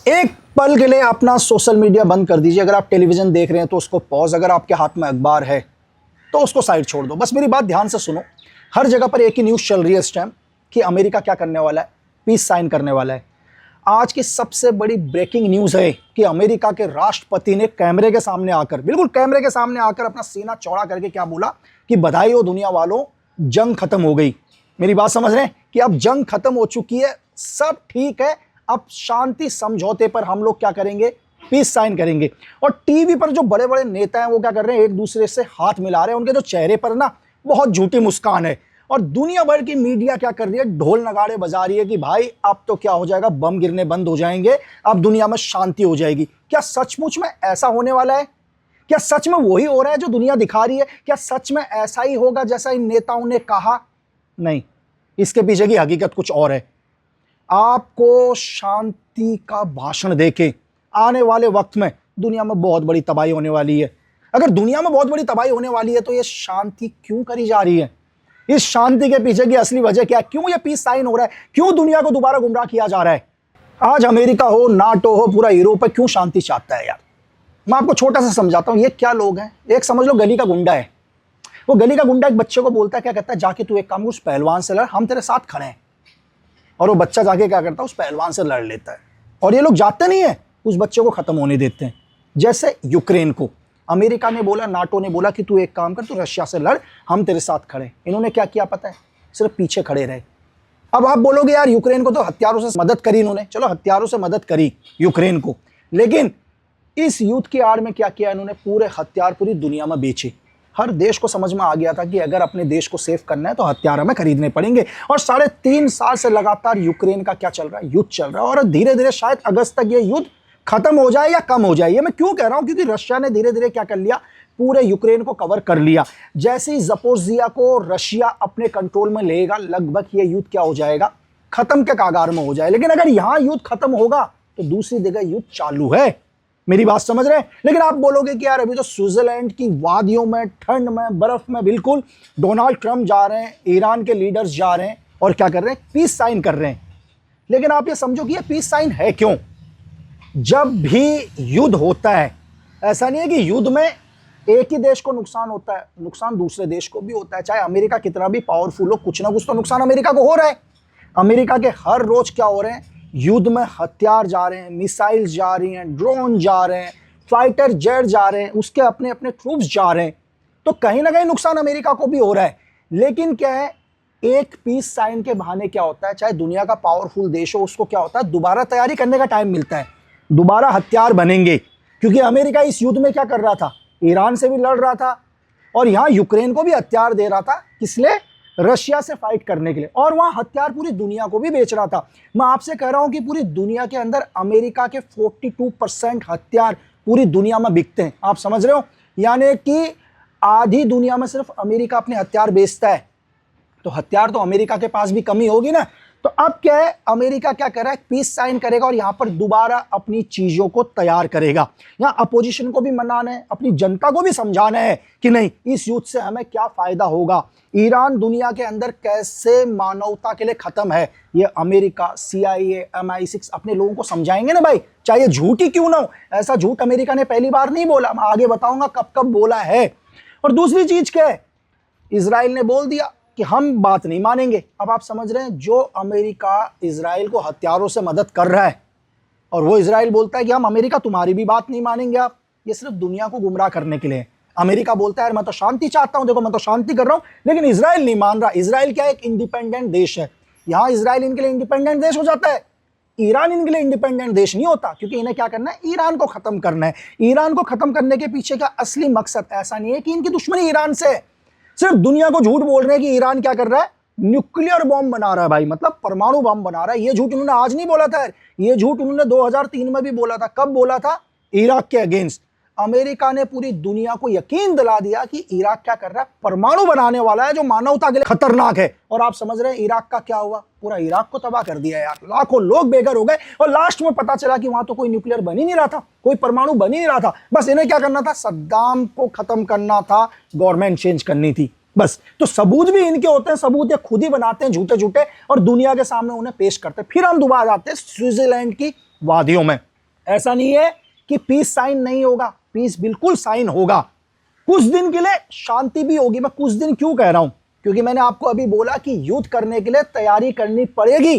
एक पल के लिए अपना सोशल मीडिया बंद कर दीजिए। अगर आप टेलीविजन देख रहे हैं तो उसको पॉज, अगर आपके हाथ में अखबार है तो उसको साइड छोड़ दो। बस मेरी बात ध्यान से सुनो। हर जगह पर एक ही न्यूज़ चल रही है इस टाइम कि अमेरिका क्या करने वाला है, पीस साइन करने वाला है। आज की सबसे बड़ी ब्रेकिंग न्यूज़ है कि अमेरिका के राष्ट्रपति ने कैमरे के सामने आकर, बिल्कुल कैमरे के सामने आकर अपना सीना चौड़ा करके क्या बोला कि बधाई हो दुनिया वालों, जंग खत्म हो गई। मेरी बात समझ रहे हैं कि अब जंग खत्म हो चुकी है, सब ठीक है, अब शांति समझौते पर हम लोग क्या करेंगे, पीस साइन करेंगे। और टीवी पर जो बड़े बड़े नेता हैं वो क्या कर रहे हैं, एक दूसरे से हाथ मिला रहे हैं। उनके जो चेहरे पर ना बहुत झूठी मुस्कान है। और दुनिया भर की मीडिया क्या कर रही है, ढोल नगाड़े बजा रही है कि भाई अब तो क्या हो जाएगा, बम गिरने बंद हो जाएंगे, अब दुनिया में शांति हो जाएगी। क्या सचमुच में ऐसा होने वाला है? क्या सच में वही हो रहा है जो दुनिया दिखा रही है? क्या सच में ऐसा ही होगा जैसा इन नेताओं ने कहा? नहीं, इसके पीछे की हकीकत कुछ और है। आपको शांति का भाषण देके आने वाले वक्त में दुनिया में बहुत बड़ी तबाही होने वाली है। अगर दुनिया में बहुत बड़ी तबाही होने वाली है तो ये शांति क्यों करी जा रही है? इस शांति के पीछे की असली वजह क्या है? क्यों ये पीस साइन हो रहा है? क्यों दुनिया को दोबारा गुमराह किया जा रहा है? आज अमेरिका हो, नाटो हो, पूरा यूरोप है, क्यों शांति चाहता है यार? मैं आपको छोटा सा समझाता हूं। ये क्या लोग हैं, एक समझ लो गली का गुंडा है। वो गली का गुंडा एक बच्चे को बोलता है, क्या कहता है, जाके तू एक काम, उस पहलवान से लड़, हम तेरे साथ खड़े हैं। और वो बच्चा जाके क्या करता है, उस पहलवान से लड़ लेता है। और ये लोग जाते नहीं है, उस बच्चे को खत्म होने देते हैं। जैसे यूक्रेन को अमेरिका ने बोला, नाटो ने बोला कि तू एक काम कर, तू रशिया से लड़, हम तेरे साथ खड़े। इन्होंने क्या किया पता है? सिर्फ पीछे खड़े रहे। अब आप बोलोगे यार यूक्रेन को तो हथियारों से मदद करी इन्होंने, चलो हथियारों से मदद करी यूक्रेन को, लेकिन इस युद्ध की आड़ में क्या किया इन्होंने? पूरे हथियार पूरी दुनिया में बेचे। हर देश को समझ में आ गया था कि अगर अपने देश को सेव करना है तो हथियार हमें खरीदने पड़ेंगे। और 3.5 साल से लगातार यूक्रेन का क्या चल रहा है, युद्ध चल रहा है। और धीरे धीरे शायद अगस्त तक ये युद्ध खत्म हो जाए या कम हो जाए। ये मैं क्यों कह रहा हूं? क्योंकि रशिया ने धीरे धीरे क्या कर लिया, पूरे यूक्रेन को कवर कर लिया। जैसे ही ज़पोरिज़िया को रशिया अपने कंट्रोल में लेगा, लगभग ये युद्ध क्या हो जाएगा, खत्म के कागार में हो जाए। लेकिन अगर यहां युद्ध खत्म होगा तो दूसरी जगह युद्ध चालू है। मेरी बात समझ रहे हैं? लेकिन आप बोलोगे कि यार अभी तो स्विट्जरलैंड की वादियों में, ठंड में, बर्फ में बिल्कुल डोनाल्ड ट्रंप जा रहे हैं, ईरान के लीडर्स जा रहे हैं और क्या कर रहे हैं, पीस साइन कर रहे हैं। लेकिन आप ये समझो कि ये पीस साइन है क्यों? जब भी युद्ध होता है, ऐसा नहीं है कि युद्ध में एक ही देश को नुकसान होता है, नुकसान दूसरे देश को भी होता है। चाहे अमेरिका कितना भी पावरफुल हो, कुछ ना कुछ तो नुकसान अमेरिका को हो रहा है। अमेरिका के हर रोज क्या हो रहे हैं, युद्ध में हथियार जा रहे हैं, मिसाइल्स जा रही हैं, ड्रोन जा रहे हैं, फाइटर जेट जा रहे हैं, उसके अपने अपने ट्रूप्स जा रहे हैं। तो कहीं ना कहीं नुकसान अमेरिका को भी हो रहा है। लेकिन क्या है, एक पीस साइन के बहाने क्या होता है, चाहे दुनिया का पावरफुल देश हो, उसको क्या होता है, दोबारा तैयारी करने का टाइम मिलता है, दोबारा हथियार बनेंगे। क्योंकि अमेरिका इस युद्ध में क्या कर रहा था, ईरान से भी लड़ रहा था और यहां यूक्रेन को भी हथियार दे रहा था। किस लिए? रशिया से फाइट करने के लिए। और वहां हथियार पूरी दुनिया को भी बेच रहा था। मैं आपसे कह रहा हूं कि पूरी दुनिया के अंदर अमेरिका के 42% हथियार पूरी दुनिया में बिकते हैं। आप समझ रहे हो? यानी कि आधी दुनिया में सिर्फ अमेरिका अपने हथियार बेचता है। तो हथियार तो अमेरिका के पास भी कमी होगी ना। तो अब क्या है, अमेरिका क्या कर रहा है, पीस साइन करेगा और यहां पर दोबारा अपनी चीजों को तैयार करेगा। यहां अपोजिशन को भी मनाना है, अपनी जनता को भी समझाना है कि नहीं, इस युद्ध से हमें क्या फायदा होगा। ईरान दुनिया के अंदर कैसे मानवता के लिए खत्म है, ये अमेरिका, CIA, MI6 अपने लोगों को समझाएंगे ना भाई, चाहे झूठ ही क्यों ना हो। ऐसा झूठ अमेरिका ने पहली बार नहीं बोला, मैं आगे बताऊंगा कब कब बोला है। और दूसरी चीज क्या है, इजराइल ने बोल दिया कि हम बात नहीं मानेंगे। अब आप समझ रहे हैं, जो अमेरिका इजराइल को हथियारों से मदद कर रहा है और वो इजराइल बोलता है कि हम अमेरिका तुम्हारी भी बात नहीं मानेंगे। आप ये सिर्फ दुनिया को गुमराह करने के लिए। अमेरिका बोलता है यार मैं तो शांति चाहता हूं, देखो मैं तो शांति कर रहा हूं, लेकिन इजराइल नहीं मान रहा। इजराइल क्या है, एक इंडिपेंडेंट देश है। यहां इजराइल इनके लिए इंडिपेंडेंट देश हो जाता है, ईरान इनके लिए इंडिपेंडेंट देश नहीं होता। क्योंकि इन्हें क्या करना है, ईरान को खत्म करना है। ईरान को खत्म करने के पीछे का असली मकसद ऐसा नहीं है कि इनकी दुश्मनी ईरान से है, सिर्फ दुनिया को झूठ बोल रहे हैं कि ईरान क्या कर रहा है, न्यूक्लियर बॉम्ब बना रहा है भाई, मतलब परमाणु बम बना रहा है। ये झूठ उन्होंने आज नहीं बोला था, ये झूठ उन्होंने 2003 में भी बोला था। कब बोला था? इराक के अगेंस्ट। अमेरिका ने पूरी दुनिया को यकीन दिला दिया कि इराक क्या कर रहा है, परमाणु बनाने वाला है जो मानवता के लिए खतरनाक है। और आप समझ रहे हैं इराक का क्या हुआ, पूरा इराक को तबाह कर दिया यार। लाखों लोग बेघर हो गए और लास्ट में पता चला कि वहां तो कोई न्यूक्लियर बन ही नहीं रहा था, कोई परमाणु बन ही नहीं रहा था। बस इन्हें क्या करना था, सद्दाम को खत्म करना था, गवर्नमेंट चेंज करनी थी बस। तो सबूत भी इनके होते हैं, सबूत ये खुद ही बनाते हैं झूठे झूठे और दुनिया के सामने उन्हें पेश करते हैं। फिर हम दोबारा आते हैं स्विट्जरलैंड की वादियों में। ऐसा नहीं है कि पीस साइन नहीं होगा, पीस बिल्कुल साइन होगा। कुछ दिन के लिए शांति भी होगी। मैं कुछ दिन क्यों कह रहा हूं, क्योंकि मैंने आपको अभी बोला कि युद्ध करने के लिए तैयारी करनी पड़ेगी।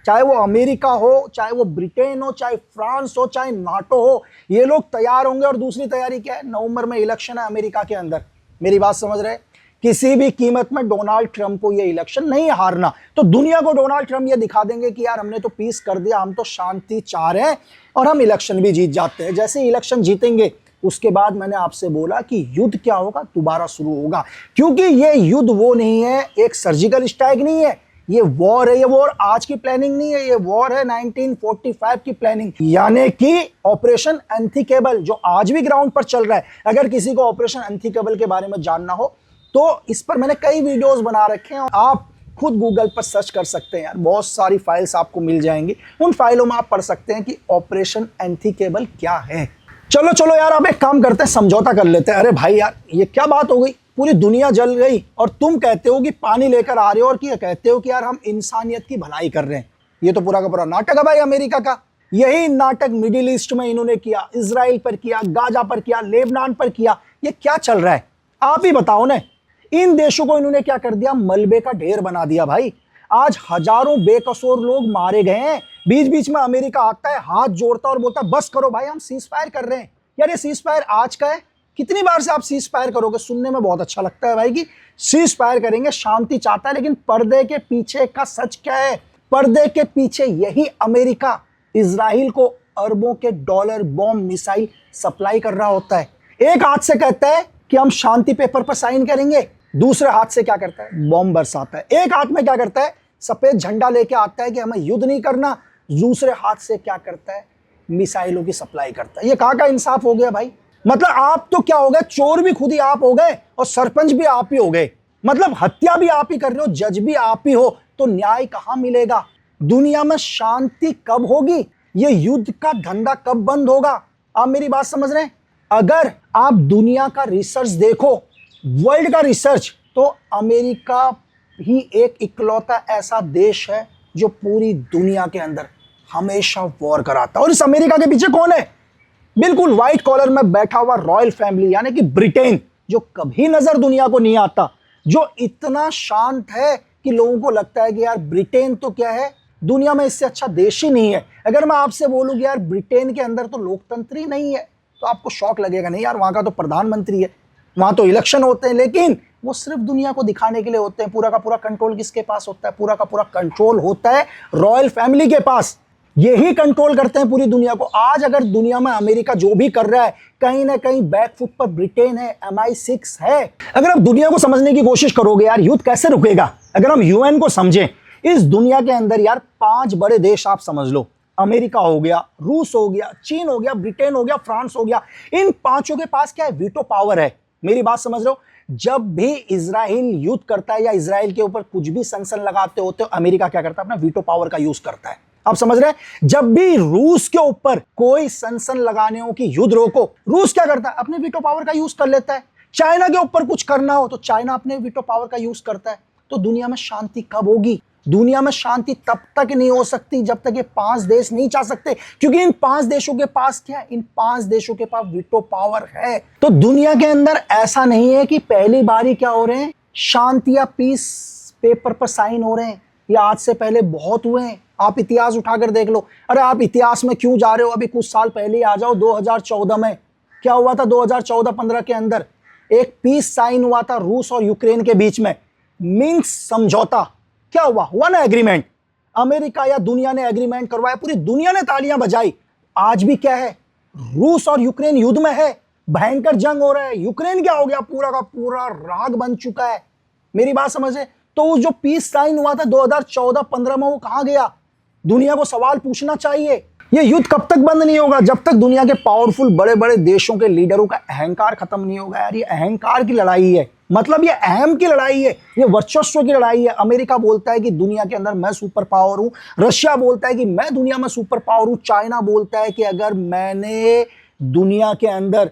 चाहे वो अमेरिका हो, चाहे वो ब्रिटेन हो, चाहे फ्रांस हो, चाहे नाटो हो, ये लोग तैयार होंगे। और दूसरी तैयारी क्या है, नवंबर में इलेक्शन है अमेरिका के अंदर। मेरी बात समझ रहे, किसी भी कीमत में डोनाल्ड ट्रंप को ये इलेक्शन नहीं हारना। तो दुनिया को डोनाल्ड ट्रंप ये दिखा देंगे कि यार हमने तो पीस कर दिया, हम तो शांति चाह रहे हैं और हम इलेक्शन भी जीत जाते हैं। जैसे इलेक्शन जीतेंगे उसके बाद मैंने आपसे बोला कि युद्ध क्या होगा, दोबारा शुरू होगा। क्योंकि ये युद्ध वो नहीं है, एक सर्जिकल स्ट्राइक नहीं है, ये वॉर है। ये वॉर आज की प्लानिंग नहीं है, ये वॉर है 1945 की प्लानिंग, यानी कि ऑपरेशन अनथिंकेबल, जो आज भी ग्राउंड पर चल रहा है। अगर किसी को ऑपरेशन अनथिंकेबल के बारे में जानना हो तो इस पर मैंने कई वीडियोस बना रखे हैं, आप खुद गूगल पर सर्च कर सकते हैं यार, बहुत सारी फाइल्स आपको मिल जाएंगी। उन फाइलों में आप पढ़ सकते हैं कि ऑपरेशन अनथिंकेबल क्या है। चलो चलो यार, आप एक काम करते हैं, समझौता कर लेते हैं। अरे भाई यार, ये क्या बात हो गई, पूरी दुनिया जल गई और तुम कहते हो कि पानी लेकर आ रहे हो और कि कहते हो कि यार हम इंसानियत की भलाई कर रहे हैं। ये तो पूरा का पूरा नाटक है भाई अमेरिका का। यही नाटक मिडिल ईस्ट में इन्होंने किया, इजराइल पर किया, गाजा पर किया, लेबनान पर किया। ये क्या चल रहा है, आप ही बताओ ना। इन देशों को इन्होंने क्या कर दिया, मलबे का ढेर बना दिया भाई। आज हजारों बेकसूर लोग मारे गए हैं। बीच बीच में अमेरिका आता है, हाथ जोड़ता और बोलता है बस करो भाई, हम सीज फायर कर रहे हैं। यार ये सीज फायर आज का है, कितनी बार से आप सीज फायर करोगे। सुनने में बहुत अच्छा लगता है भाई कि सीज फायर करेंगे, शांति चाहता है, लेकिन पर्दे के पीछे का सच क्या है। पर्दे के पीछे यही अमेरिका इजराइल को अरबों के डॉलर बॉम्ब मिसाइल सप्लाई कर रहा होता है। एक हाथ से कहता है कि हम शांति पेपर पर साइन करेंगे, दूसरे हाथ से क्या करता है, बॉम्ब बरसाता है। एक हाथ में क्या करता है, सफेद झंडा लेके आता है कि हमें युद्ध नहीं करना, दूसरे हाथ से क्या करता है, मिसाइलों की सप्लाई करता है। ये कहाँ का इंसाफ हो गया भाई। मतलब आप तो क्या हो गए, चोर भी खुद ही आप हो गए और सरपंच भी आप ही हो गए। मतलब हत्या भी आप ही कर रहे हो, जज भी आप ही हो, तो न्याय कहां मिलेगा। दुनिया में शांति कब होगी, ये युद्ध का धंधा कब बंद होगा। आप मेरी बात समझ रहे हैं। अगर आप दुनिया का रिसर्च देखो, वर्ल्ड का रिसर्च, तो अमेरिका ही एक इकलौता ऐसा देश है जो पूरी दुनिया के अंदर हमेशा वॉर कराता है। और इस अमेरिका के पीछे कौन है, बिल्कुल व्हाइट कॉलर में बैठा हुआ रॉयल फैमिली, यानी कि ब्रिटेन, जो कभी नजर दुनिया को नहीं आता, जो इतना शांत है कि लोगों को लगता है कि यार ब्रिटेन तो क्या है, दुनिया में इससे अच्छा देश ही नहीं है। अगर मैं आपसे बोलूं कि यार ब्रिटेन के अंदर तो लोकतंत्र ही नहीं है, तो आपको शौक लगेगा, नहीं यार वहां का तो प्रधानमंत्री है, वहां तो इलेक्शन होते हैं, लेकिन वो सिर्फ दुनिया को दिखाने के लिए होते हैं। पूरा का पूरा कंट्रोल किसके पास होता है, पूरा का पूरा कंट्रोल होता है रॉयल फैमिली के पास। यही कंट्रोल करते हैं पूरी दुनिया को। आज अगर दुनिया में अमेरिका जो भी कर रहा है, कहीं ना कहीं बैकफुट पर ब्रिटेन है, MI6 है। अगर आप दुनिया को समझने की कोशिश करोगे यार, युद्ध कैसे रुकेगा। अगर हम UN को समझें, इस दुनिया के अंदर यार 5 बड़े देश आप समझ लो, अमेरिका हो गया, रूस हो गया, चीन हो गया, ब्रिटेन हो गया, फ्रांस हो गया। इन 5 के पास क्या है, वीटो पावर है। मेरी बात समझ रहे हो। जब भी इजराइल युद्ध करता है या इजराइल के ऊपर कुछ भी सनसन लगाते होते हो, अमेरिका क्या करता है, अपना वीटो पावर का यूज करता है। आप समझ रहे हैं। जब भी रूस के ऊपर कोई सनसन लगाने हो कि युद्ध रोको, रूस क्या करता है, अपने वीटो पावर का यूज कर लेता है। चाइना के ऊपर कुछ करना हो तो चाइना अपने वीटो पावर का यूज करता है। तो दुनिया में शांति कब होगी। दुनिया में शांति तब तक नहीं हो सकती जब तक ये 5 देश नहीं चाह सकते, क्योंकि इन 5 देशों के पास क्या है, इन 5 देशों के पास वीटो पावर है। तो दुनिया के अंदर ऐसा नहीं है कि पहली बारी क्या हो रहे हैं, शांति या पीस पेपर पर साइन हो रहे हैं। ये आज से पहले बहुत हुए हैं। आप इतिहास उठाकर देख लो। अरे आप इतिहास में क्यों जा रहे हो, अभी कुछ साल पहले ही आ जाओ। 2014 में क्या हुआ था, 2014-15 के अंदर एक पीस साइन हुआ था रूस और यूक्रेन के बीच में, मिन्स्क समझौता। क्या हुआ, हुआ ना एग्रीमेंट। अमेरिका या दुनिया ने एग्रीमेंट करवाया, पूरी दुनिया ने तालियां बजाई। आज भी क्या है, रूस और यूक्रेन युद्ध में है, भयंकर जंग हो रहा है। यूक्रेन क्या हो गया, पूरा का पूरा राग बन चुका है। मेरी बात समझे। तो उस जो पीस साइन हुआ था 2014-15 में, वो कहां गया। दुनिया को सवाल पूछना चाहिए। ये युद्ध कब तक बंद नहीं होगा, जब तक दुनिया के पावरफुल बड़े बड़े देशों के लीडरों का अहंकार खत्म नहीं होगा। यार ये अहंकार की लड़ाई है, मतलब ये अहम की लड़ाई है, ये वर्चस्व की लड़ाई है। अमेरिका बोलता है कि दुनिया के अंदर मैं सुपर पावर हूं, रशिया बोलता है कि मैं दुनिया में सुपर पावर हूं, चाइना बोलता है कि अगर मैंने दुनिया के अंदर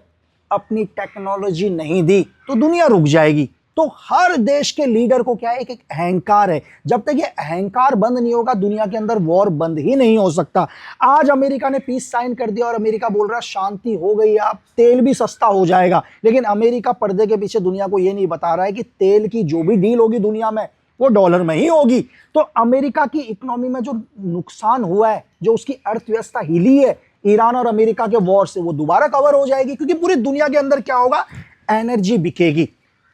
अपनी टेक्नोलॉजी नहीं दी तो दुनिया रुक जाएगी। तो हर देश के लीडर को क्या है, एक अहंकार है। जब तक ये अहंकार बंद नहीं होगा दुनिया के अंदर वॉर बंद ही नहीं हो सकता। आज अमेरिका ने पीस साइन कर दिया और अमेरिका बोल रहा शांति हो गई, अब तेल भी सस्ता हो जाएगा, लेकिन अमेरिका पर्दे के पीछे दुनिया को ये नहीं बता रहा है कि तेल की जो भी डील होगी दुनिया में वो डॉलर में ही होगी। तो अमेरिका की इकोनॉमी में जो नुकसान हुआ है, जो उसकी अर्थव्यवस्था हिली है ईरान और अमेरिका के वॉर से, वो दोबारा कवर हो जाएगी, क्योंकि पूरी दुनिया के अंदर क्या होगा, एनर्जी बिकेगी,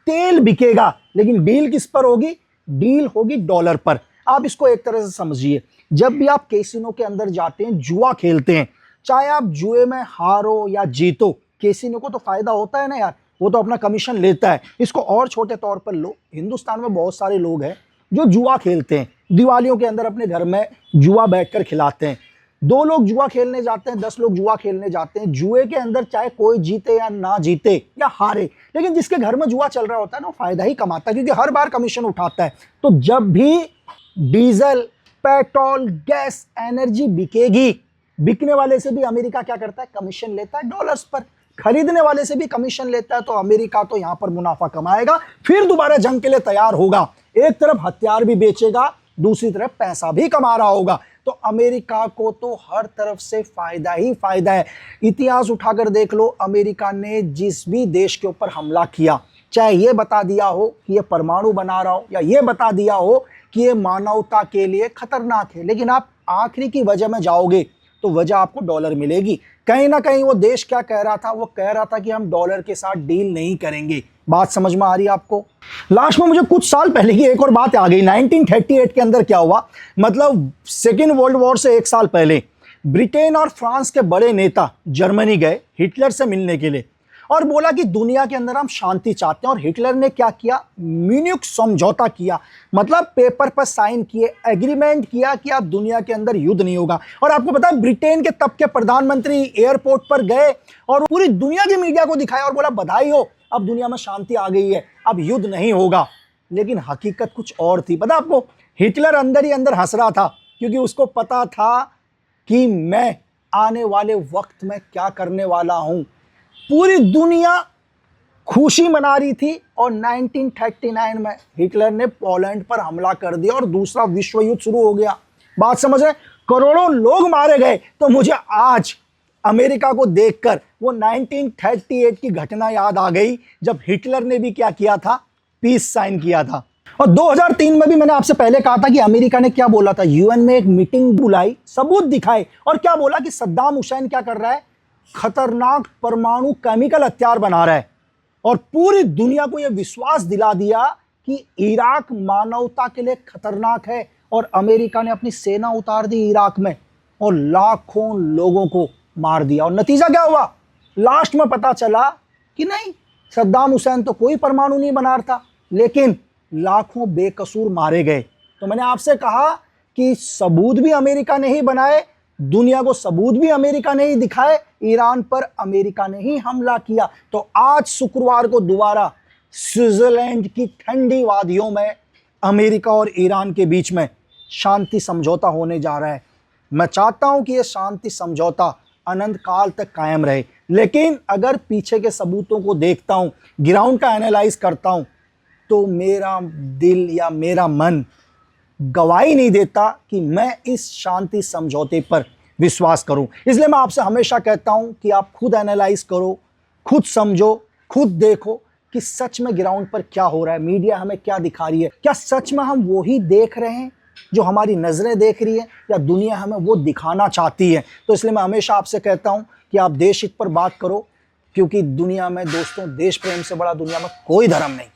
तेल बिकेगा, लेकिन डील किस पर होगी, डील होगी डॉलर पर। आप इसको एक तरह से समझिए, जब भी आप कैसीनो के अंदर जाते हैं, जुआ खेलते हैं, चाहे आप जुए में हारो या जीतो, कैसीनो को तो फायदा होता है ना यार, वो तो अपना कमीशन लेता है। इसको और छोटे तौर पर लो, हिंदुस्तान में बहुत सारे लोग हैं जो जुआ खेलते हैं, दिवालियों के अंदर अपने घर में जुआ बैठकर खिलाते हैं। 2 लोग जुआ खेलने जाते हैं, 10 लोग जुआ खेलने जाते हैं, जुए के अंदर चाहे कोई जीते या ना जीते या हारे, लेकिन जिसके घर में जुआ चल रहा होता है ना, वो फायदा ही कमाता है, क्योंकि हर बार कमीशन उठाता है। तो जब भी डीजल, पेट्रोल, गैस, एनर्जी बिकेगी, बिकने वाले से भी अमेरिका क्या करता है, कमीशन लेता है डॉलर्स पर, खरीदने वाले से भी कमीशन लेता है। तो अमेरिका तो यहां पर मुनाफा कमाएगा, फिर दोबारा जंग के लिए तैयार होगा, एक तरफ हथियार भी बेचेगा, दूसरी तरफ पैसा भी कमा रहा होगा। तो अमेरिका को तो हर तरफ से फायदा ही फायदा है। इतिहास उठाकर देख लो, अमेरिका ने जिस भी देश के ऊपर हमला किया, चाहे ये बता दिया हो कि ये परमाणु बना रहा हो, या ये बता दिया हो कि ये मानवता के लिए खतरनाक है, लेकिन आप आखिरी की वजह में जाओगे तो वजह आपको डॉलर मिलेगी। कहीं ना कहीं वो देश क्या कह रहा था, वो कह रहा था कि हम डॉलर के साथ डील नहीं करेंगे। बात समझ में आ रही है आपको। लास्ट में मुझे कुछ साल पहले की एक और बात आ गई। 1938 के अंदर क्या हुआ, मतलब सेकेंड वर्ल्ड वॉर से 1 साल पहले ब्रिटेन और फ्रांस के बड़े नेता जर्मनी गए हिटलर से मिलने के लिए और बोला कि दुनिया के अंदर हम शांति चाहते हैं। और हिटलर ने क्या किया, म्यूनिख समझौता किया, मतलब पेपर पर साइन किए, एग्रीमेंट किया कि अब दुनिया के अंदर युद्ध नहीं होगा। और आपको पता है ब्रिटेन के तब के प्रधानमंत्री एयरपोर्ट पर गए और पूरी दुनिया की मीडिया को दिखाया और बोला बधाई हो, अब दुनिया में शांति आ गई है, अब युद्ध नहीं होगा। लेकिन हकीकत कुछ और थी। पता आपको, हिटलर अंदर ही अंदर हंस रहा था, क्योंकि उसको पता था कि मैं आने वाले वक्त में क्या करने वाला हूं। पूरी दुनिया खुशी मना रही थी और 1939 में हिटलर ने पोलैंड पर हमला कर दिया और दूसरा विश्व युद्ध शुरू हो गया। बात समझ रहे, करोड़ों लोग मारे गए। तो मुझे आज अमेरिका को देखकर वो 1938 की घटना याद आ गई, जब हिटलर ने भी क्या किया था, पीस साइन किया था। और 2003 में भी मैंने आपसे पहले कहा था कि अमेरिका ने क्या बोला था, यूएन में एक मीटिंग बुलाई, सबूत दिखाए, और क्या बोला कि सद्दाम हुसैन क्या कर रहा है, खतरनाक परमाणु केमिकल हथियार बना रहा है। और पूरी दुनिया को यह विश्वास दिला दिया कि इराक मानवता के लिए खतरनाक है। और अमेरिका ने अपनी सेना उतार दी इराक में और लाखों लोगों को मार दिया। और नतीजा क्या हुआ, लास्ट में पता चला कि नहीं, सद्दाम हुसैन तो कोई परमाणु नहीं बना रहा था, लेकिन लाखों बेकसूर मारे गए। तो मैंने आपसे कहा कि सबूत भी अमेरिका ने ही बनाए, दुनिया को सबूत भी अमेरिका ने ही दिखाए, ईरान पर अमेरिका ने ही हमला किया। तो आज शुक्रवार को दोबारा स्विट्जरलैंड की ठंडी वादियों में अमेरिका और ईरान के बीच में शांति समझौता होने जा रहा है। मैं चाहता हूं कि यह शांति समझौता अनंत काल तक कायम रहे, लेकिन अगर पीछे के सबूतों को देखता हूं, ग्राउंड का एनालाइज करता हूं, तो मेरा दिल या मेरा मन गवाही नहीं देता कि मैं इस शांति समझौते पर विश्वास करूं। इसलिए मैं आपसे हमेशा कहता हूं कि आप खुद एनालाइज करो, खुद समझो, खुद देखो कि सच में ग्राउंड पर क्या हो रहा है, मीडिया हमें क्या दिखा रही है, क्या सच में हम वही देख रहे हैं जो हमारी नज़रें देख रही है, या दुनिया हमें वो दिखाना चाहती है। तो इसलिए मैं हमेशा आपसे कहता हूं कि आप देश हित पर बात करो, क्योंकि दुनिया में दोस्तों, देश प्रेम से बड़ा दुनिया में कोई धर्म नहीं।